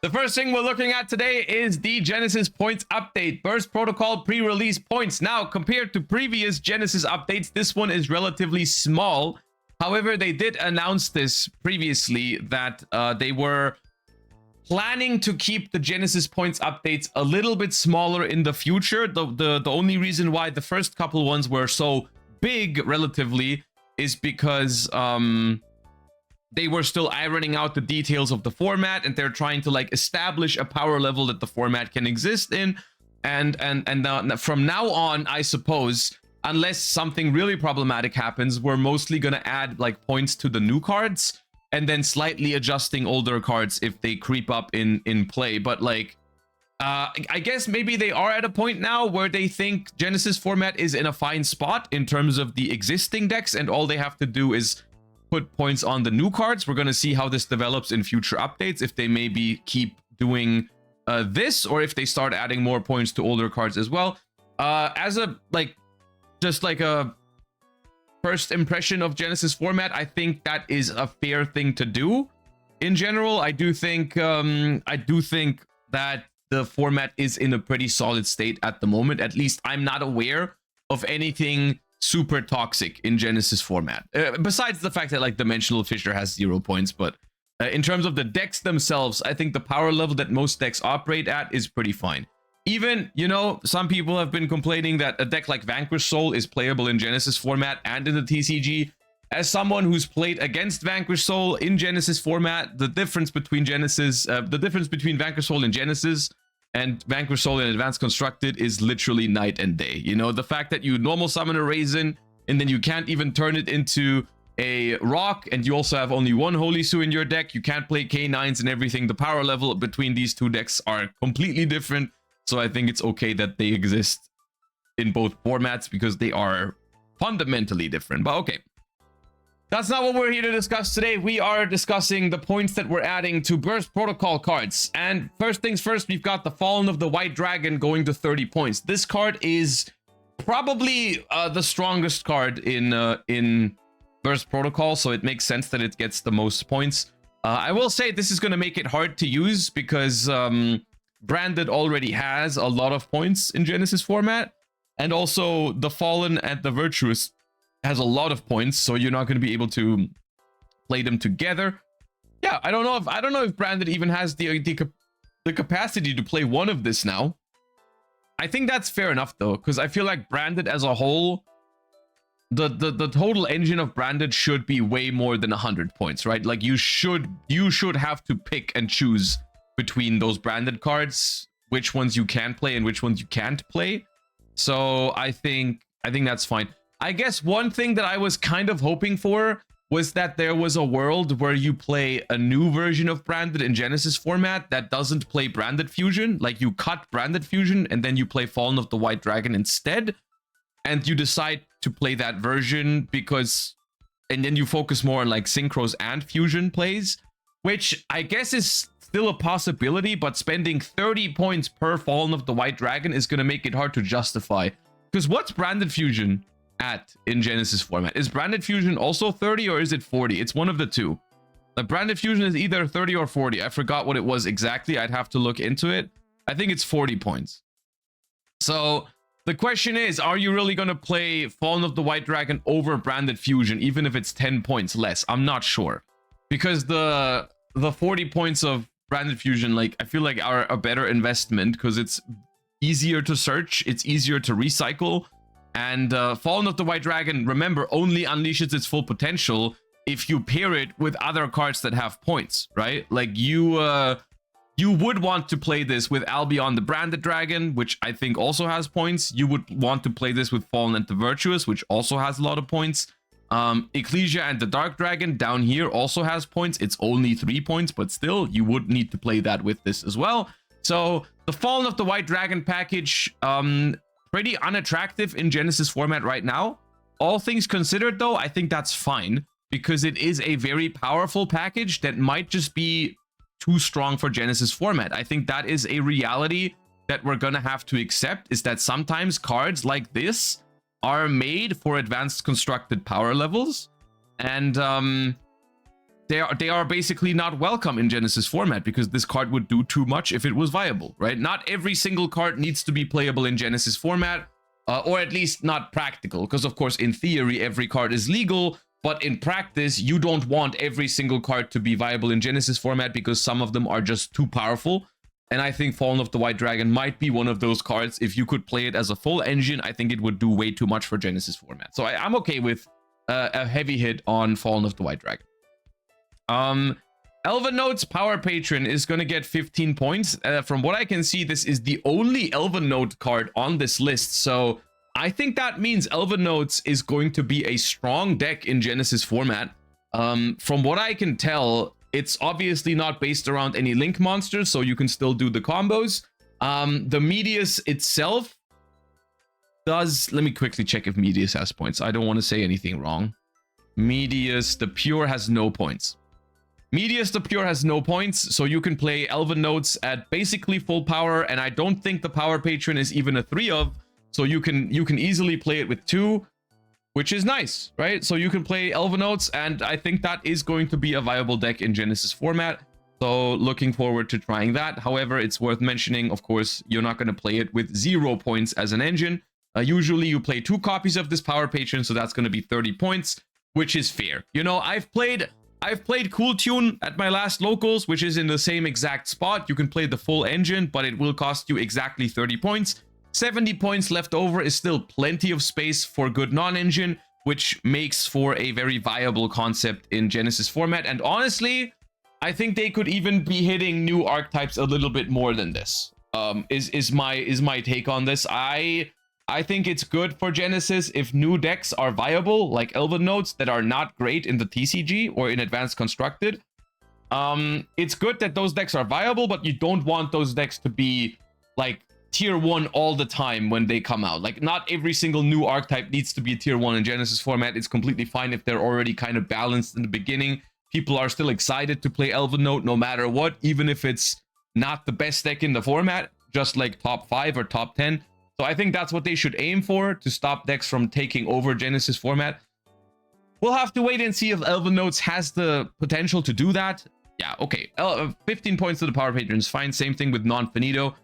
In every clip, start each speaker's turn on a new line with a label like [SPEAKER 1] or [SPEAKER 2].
[SPEAKER 1] The first thing we're looking at today is the Genesys points update. Burst Protocol pre-release points. Now, compared to previous Genesys updates, this one is relatively small. However, they did announce this previously that they were planning to keep the Genesys points updates a little bit smaller in the future. The only reason why the first couple ones were so big relatively is because they were still ironing out the details of the format, and they're trying to like establish a power level that the format can exist in. And from now on, I suppose, unless something really problematic happens, we're mostly gonna add like points to the new cards and then slightly adjusting older cards if they creep up in play. But like, I guess maybe they are at a point now where they think Genesys format is in a fine spot in terms of the existing decks, and all they have to do is put points on the new cards. We're going to see how this develops in future updates, if they maybe keep doing this, or if they start adding more points to older cards as well. As a just like a first impression of Genesys format, I think that is a fair thing to do. In general, I do think that the format is in a pretty solid state at the moment. At least I'm not aware of anything super toxic in Genesys format, besides the fact that like Dimensional Fissure has 0 points. But in terms of the decks themselves, I think the power level that most decks operate at is pretty fine. Even, you know, some people have been complaining that a deck like Vanquish Soul is playable in Genesys format and in the TCG. As someone who's played against Vanquish Soul in Genesys format, the difference between Vanquish Soul and Genesys and Vanquish Soul in Advanced Constructed is literally night and day. You know, the fact that you normal summon a Raisin and then you can't even turn it into a rock, and you also have only one Holy Sue in your deck, you can't play K9s and everything. The power level between these two decks are completely different. So I think it's okay that they exist in both formats because they are fundamentally different. But okay, that's not what we're here to discuss today. We are discussing the points that we're adding to Burst Protocol cards. And first things first, we've got the Fallen of the White Dragon going to 30 points. This card is probably the strongest card in Burst Protocol, so it makes sense that it gets the most points. I will say this is going to make it hard to use because Branded already has a lot of points in Genesys format, and also the Fallen and the Virtuous has a lot of points, so you're not going to be able to play them together. Yeah, I don't know if Branded even has the capacity to play one of this now. I think that's fair enough though, because I feel like Branded as a whole, the total engine of Branded should be way more than 100 points, right? Like you should have to pick and choose between those Branded cards, which ones you can play and which ones you can't play. So I think that's fine. I guess one thing that I was kind of hoping for was that there was a world where you play a new version of Branded in Genesys format that doesn't play Branded Fusion. Like you cut Branded Fusion and then you play Fallen of the White Dragon instead. And you decide to play that version and then you focus more on like Synchros and Fusion plays, which I guess is still a possibility, but spending 30 points per Fallen of the White Dragon is going to make it hard to justify. Because what's Branded Fusion at in Genesys format? Is Branded Fusion also 30 or is it 40? It's one of the two. The Branded Fusion is either 30 or 40. I forgot what it was exactly. I'd have to look into it. I think it's 40 points. So the question is, are you really going to play Fallen of the White Dragon over Branded Fusion, even if it's 10 points less? I'm not sure. Because the 40 points of Branded Fusion, like, I feel like are a better investment because it's easier to search, it's easier to recycle. And Fallen of the White Dragon, remember, only unleashes its full potential if you pair it with other cards that have points, right? Like you would want to play this with Albion the Branded Dragon, which I think also has points. You would want to play this with Fallen and the Virtuous, which also has a lot of points. Ecclesia and the Dark Dragon down here also has points. It's only 3 points, but still, you would need to play that with this as well. So the Fallen of the White Dragon package, pretty unattractive in Genesys format right now. All things considered though, I think that's fine because it is a very powerful package that might just be too strong for Genesys format. I think that is a reality that we're gonna have to accept, is that sometimes cards like this are made for advanced constructed power levels, and they are basically not welcome in Genesys format because this card would do too much if it was viable, right? Not every single card needs to be playable in Genesys format, or at least not practical, because of course in theory every card is legal, but in practice you don't want every single card to be viable in Genesys format because some of them are just too powerful. And I think Fallen of the White Dragon might be one of those cards. If you could play it as a full engine, I think it would do way too much for Genesys format. So I'm okay with a heavy hit on Fallen of the White Dragon. Elven Note's Power Patron is going to get 15 points. From what I can see, this is the only Elven Note card on this list. So I think that means Elven Notes is going to be a strong deck in Genesys format. From what I can tell, it's obviously not based around any Link monsters, so you can still do the combos. The Medius itself does... Let me quickly check if Medius has points. I don't want to say anything wrong. Medius, the Pure, has no points. Medius the Pure has no points, so you can play Elven Notes at basically full power, and I don't think the Power Patron is even a 3 of, so you can easily play it with 2, which is nice, right? So you can play Elven Notes, and I think that is going to be a viable deck in Genesys format, so looking forward to trying that. However, it's worth mentioning, of course, you're not going to play it with 0 points as an engine. Usually you play 2 copies of this Power Patron, so that's going to be 30 points, which is fair. You know, I've played Cool Tune at my last locals, which is in the same exact spot. You can play the full engine, but it will cost you exactly 30 points. 70 points left over is still plenty of space for good non-engine, which makes for a very viable concept in Genesys format. And honestly, I think they could even be hitting new archetypes a little bit more than this. Is my take on this. I think it's good for Genesys if new decks are viable, like Elven Notes, that are not great in the TCG or in Advanced Constructed. It's good that those decks are viable, but you don't want those decks to be like tier 1 all the time when they come out. Like, not every single new archetype needs to be a tier 1 in Genesys format. It's completely fine if they're already kind of balanced in the beginning. People are still excited to play Elven Note no matter what, even if it's not the best deck in the format, just like top 5 or top 10. So I think that's what they should aim for, to stop decks from taking over Genesys format. We'll have to wait and see if Elven Notes has the potential to do that. Yeah, okay. 15 points to the Power Patron is fine. Same thing with Non-Finito.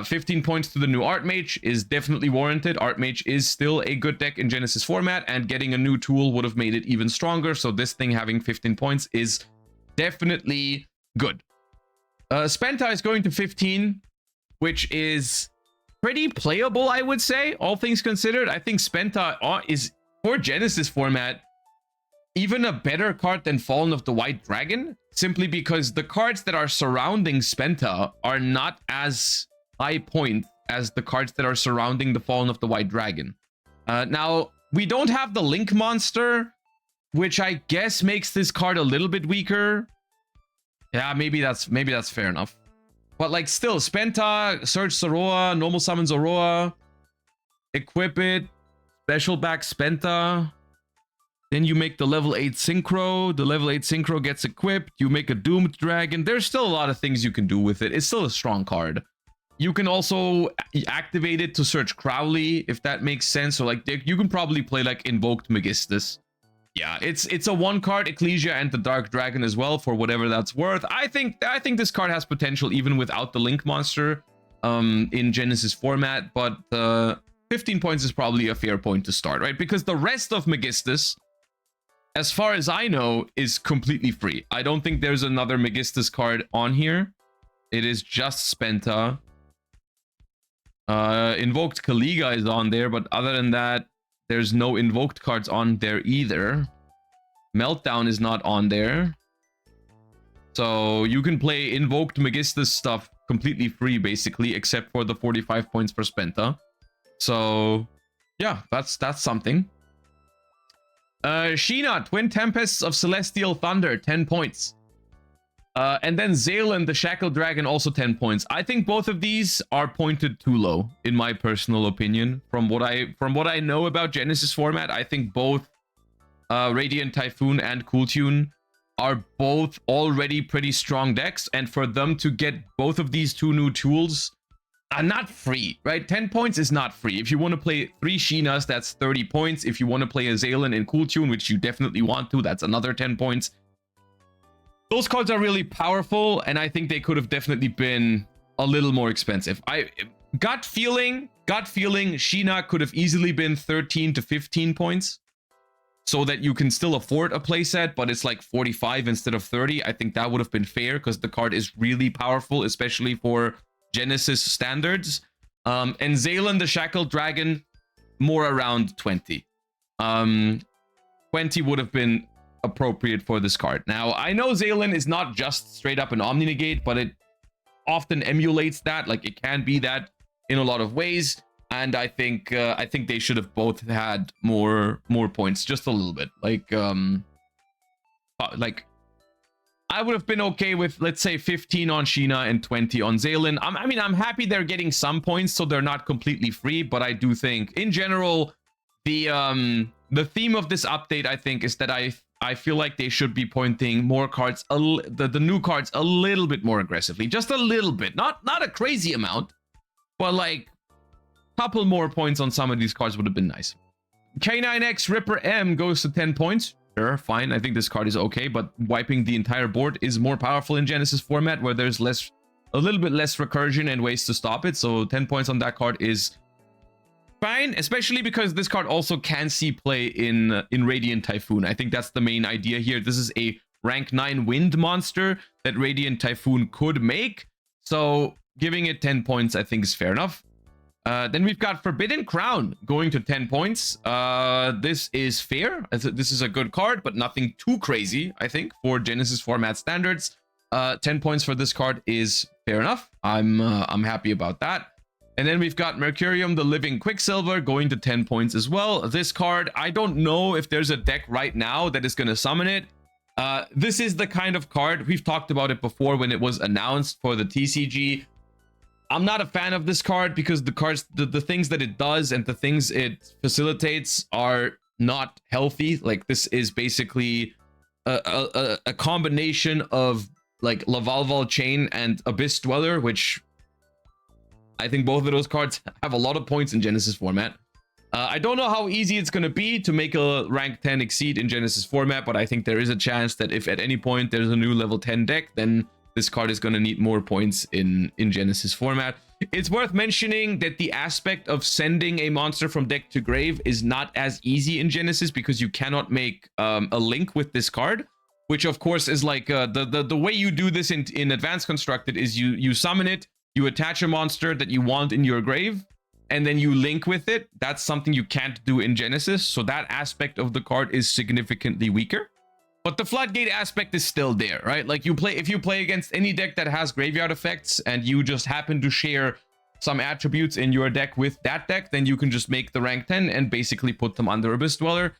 [SPEAKER 1] 15 points to the new Archmage is definitely warranted. Archmage is still a good deck in Genesys format, and getting a new tool would have made it even stronger. So this thing having 15 points is definitely good. Spenta is going to 15, which is pretty playable, I would say, all things considered. I think Spenta is, for Genesys format, even a better card than Fallen of the White Dragon, simply because the cards that are surrounding Spenta are not as high point as the cards that are surrounding the Fallen of the White Dragon. Now, we don't have the Link monster, which I guess makes this card a little bit weaker. Yeah, maybe that's fair enough. But like, still, Spenta, Search Zoroa, Normal Summon Zoroa, equip it, special back Spenta. Then you make the level 8 Synchro. The level 8 Synchro gets equipped. You make a Doomed Dragon. There's still a lot of things you can do with it. It's still a strong card. You can also activate it to search Crowley, if that makes sense. Or like, you can probably play like Invoked Megistus. Yeah, it's a 1-card Ecclesia and the Dark Dragon as well, for whatever that's worth. I think this card has potential even without the Link monster in Genesys format, but 15 points is probably a fair point to start, right? Because the rest of Megistus, as far as I know, is completely free. I don't think there's another Megistus card on here. It is just Spenta. Invoked Kaliga is on there, but other than that, there's no invoked cards on there either. Meltdown is not on there. So you can play invoked Megistus stuff completely free, basically, except for the 45 points for Spenta. So yeah, that's something. Sheena, Twin Tempests of Celestial Thunder, 10 points. And then Zalen, the Shackled Dragon, also 10 points. I think both of these are pointed too low, in my personal opinion. From what I know about Genesys format, I think both Radiant Typhoon and Cool Tune are both already pretty strong decks. And for them to get both of these 2 new tools, not free, right? 10 points is not free. If you want to play 3 Sheenas, that's 30 points. If you want to play a Zalen in Cool Tune, which you definitely want to, that's another 10 points. those cards are really powerful, and I think they could have definitely been a little more expensive. Gut feeling, Sheena could have easily been 13 to 15 points, so that you can still afford a playset, but it's like 45 instead of 30. I think that would have been fair because the card is really powerful, especially for Genesys standards. And Zaylin the Shackled Dragon, more around 20. 20 would have been appropriate for this card. Now, I know Zaylin is not just straight up an Omni Negate, but it often emulates that. Like, it can be that in a lot of ways. And I think they should have both had more points, just a little bit. Like I would have been okay with, let's say, 15 on Sheena and 20 on Zaylin. I mean, I'm happy they're getting some points, so they're not completely free. But I do think, in general, the theme of this update, I think, is that I feel like they should be pointing more cards, the new cards, a little bit more aggressively, just a little bit, not a crazy amount, but like couple more points on some of these cards would have been nice. K9X Ripper M goes to 10 points. Sure, fine. I think this card is okay, but wiping the entire board is more powerful in Genesys format, where there's a little bit less recursion and ways to stop it. So 10 points on that card is fine, especially because this card also can see play in Radiant Typhoon. I think that's the main idea here. This is a rank 9 wind monster that Radiant Typhoon could make. So giving it 10 points, I think, is fair enough. Then we've got Forbidden Crown going to 10 points. This is fair. This is a good card, but nothing too crazy, I think, for Genesys format standards. 10 points for this card is fair enough. I'm happy about that. And then we've got Mercurium, the Living Quicksilver, going to 10 points as well. This card, I don't know if there's a deck right now that is going to summon it. This is the kind of card, we've talked about it before when it was announced for the TCG. I'm not a fan of this card because the cards, the things that it does and the things it facilitates are not healthy. Like, this is basically a combination of like Lavalval Chain and Abyss Dweller, which I think both of those cards have a lot of points in Genesys format. I don't know how easy it's going to be to make a rank 10 exceed in Genesys format, but I think there is a chance that if at any point there's a new level 10 deck, then this card is going to need more points in Genesys format. It's worth mentioning that the aspect of sending a monster from deck to grave is not as easy in Genesys because you cannot make a link with this card, which of course is like the way you do this in Advanced Constructed is you summon it, you attach a monster that you want in your grave, and then you link with it. That's something you can't do in Genesys, so that aspect of the card is significantly weaker. But the Floodgate aspect is still there, right? Like, if you play against any deck that has graveyard effects and you just happen to share some attributes in your deck with that deck, then you can just make the rank 10 and basically put them under Abyss Dweller,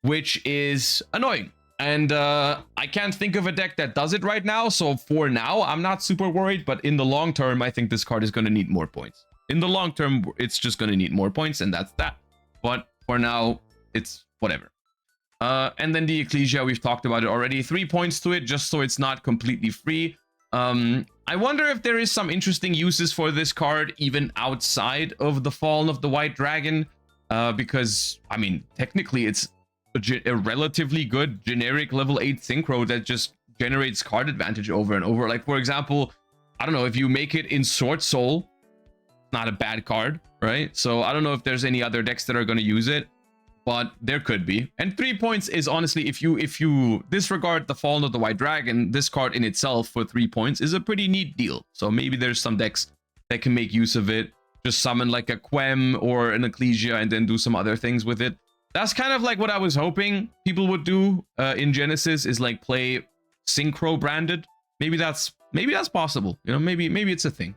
[SPEAKER 1] which is annoying. And I can't think of a deck that does it right now, so for now, I'm not super worried, but in the long term, I think this card is going to need more points. In the long term, it's just going to need more points, and that's that. But for now, it's whatever. And then the Ecclesia, we've talked about it already. 3 points to it, just so it's not completely free. I wonder if there is some interesting uses for this card, even outside of the Fallen of the White Dragon. Because, I mean, technically it's a relatively good generic level 8 synchro that just generates card advantage over and over. Like, for example, I don't know, if you make it in Sword Soul, not a bad card, right? So I don't know if there's any other decks that are going to use it, but there could be. And 3 points is honestly, if you disregard the Fallen of the White Dragon, this card in itself for 3 points is a pretty neat deal. So maybe there's some decks that can make use of it. Just summon like a Quem or an Ecclesia and then do some other things with it. That's kind of like what I was hoping people would do in Genesys, is like play Synchro branded. Maybe that's possible. You know, maybe it's a thing.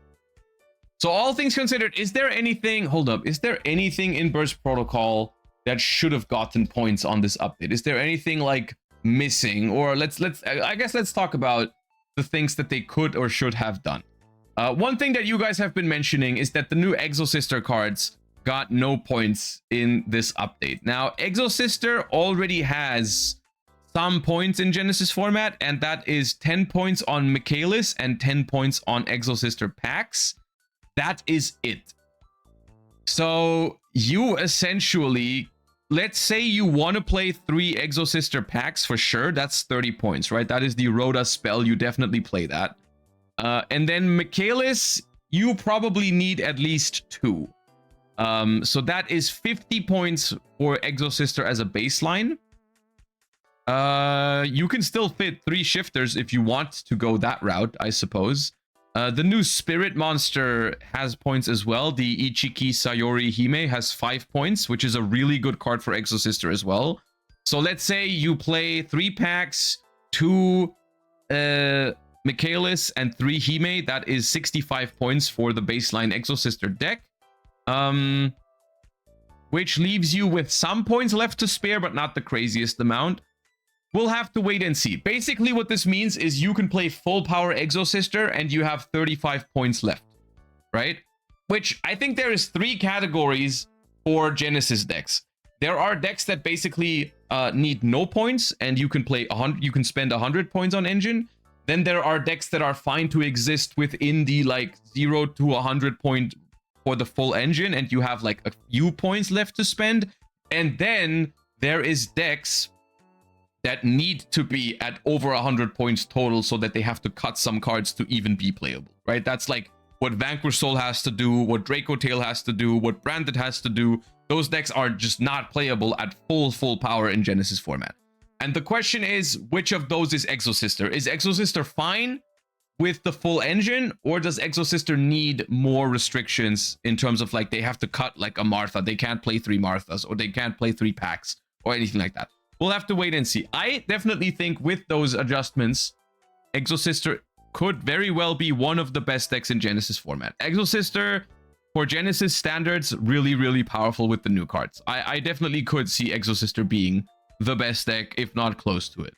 [SPEAKER 1] So all things considered, is there anything, hold up, is there anything in Burst Protocol that should have gotten points on this update? Is there anything like missing? Or I guess let's talk about the things that they could or should have done. One thing that you guys have been mentioning is that the new Exosister cards got no points in this update. Now, Exosister already has some points in Genesys format, and that is 10 points on Michaelis and 10 points on Exosister packs. That is it. So you essentially, let's say you want to play 3 Exosister packs for sure. That's 30 points, right? That is the Rhoda spell. You definitely play that. And then Michaelis, you probably need at least 2. So that is 50 points for Exosister as a baseline. You can still fit 3 shifters if you want to go that route, I suppose. The new Spirit Monster has points as well. The Ichiki Sayori Hime has 5 points, which is a really good card for Exosister as well. So let's say you play 3 packs, 2 Michaelis, and 3 Hime. That is 65 points for the baseline Exosister deck. Which leaves you with some points left to spare, but not the craziest amount. We'll have to wait and see. Basically, what this means is you can play full power Exosister and you have 35 points left, right? Which I think there is 3 categories for Genesys decks. There are decks that basically need no points and you can play 100. You can spend 100 points on engine. Then there are decks that are fine to exist within the like 0 to 100 point for the full engine, and you have like a few points left to spend. And then there is decks that need to be at over 100 points total so that they have to cut some cards to even be playable, right? That's like what Vanquish Soul has to do, what Draco Tail has to do, what Branded has to do. Those decks are just not playable at full power in Genesys format. And the question is, which of those is Exosister? Is Exosister fine with the full engine, or does Exosister need more restrictions in terms of like they have to cut like a Martha? They can't play 3 Marthas, or they can't play 3 packs, or anything like that. We'll have to wait and see. I definitely think with those adjustments, Exosister could very well be one of the best decks in Genesys format. Exosister, for Genesys standards, really powerful with the new cards. I definitely could see Exosister being the best deck, if not close to it.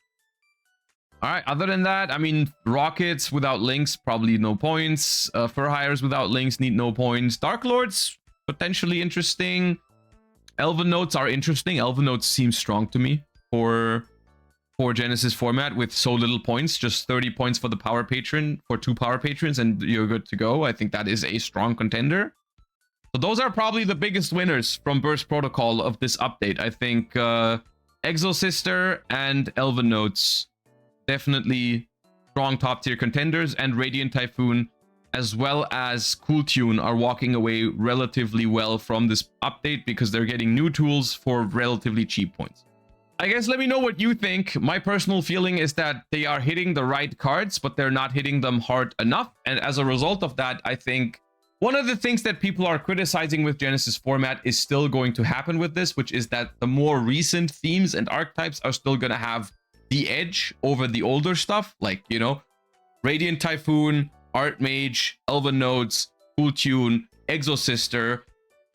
[SPEAKER 1] All right, other than that, I mean, Rockets without links, probably no points. Fur Hires without links need no points. Dark Lords, potentially interesting. Elven Notes are interesting. Elven Notes seem strong to me for Genesys format with so little points. Just 30 points for the Power Patron, for 2 Power Patrons, and you're good to go. I think that is a strong contender. So those are probably the biggest winners from Burst Protocol of this update. I think Exosister and Elven Notes, definitely strong top tier contenders, and Radiant Typhoon as well as Cool Tune are walking away relatively well from this update because they're getting new tools for relatively cheap points. I guess let me know what you think. My personal feeling is that they are hitting the right cards, but they're not hitting them hard enough. And as a result of that, I think one of the things that people are criticizing with Genesys format is still going to happen with this, which is that the more recent themes and archetypes are still going to have the edge over the older stuff, like, you know, Radiant Typhoon, Archmage, Elven Nodes, Cool Tune, Exosister.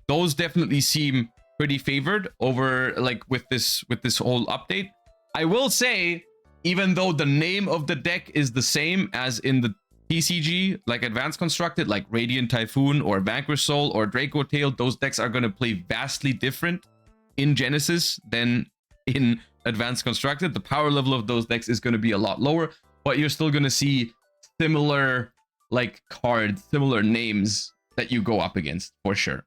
[SPEAKER 1] Those definitely seem pretty favored over like with this whole update. I will say, even though the name of the deck is the same as in the TCG, like Advanced Constructed, like Radiant Typhoon or Vanquish Soul or Draco Tail, those decks are going to play vastly different in Genesys than in Advanced Constructed. The power level of those decks is going to be a lot lower, but you're still going to see similar like cards, similar names that you go up against for sure.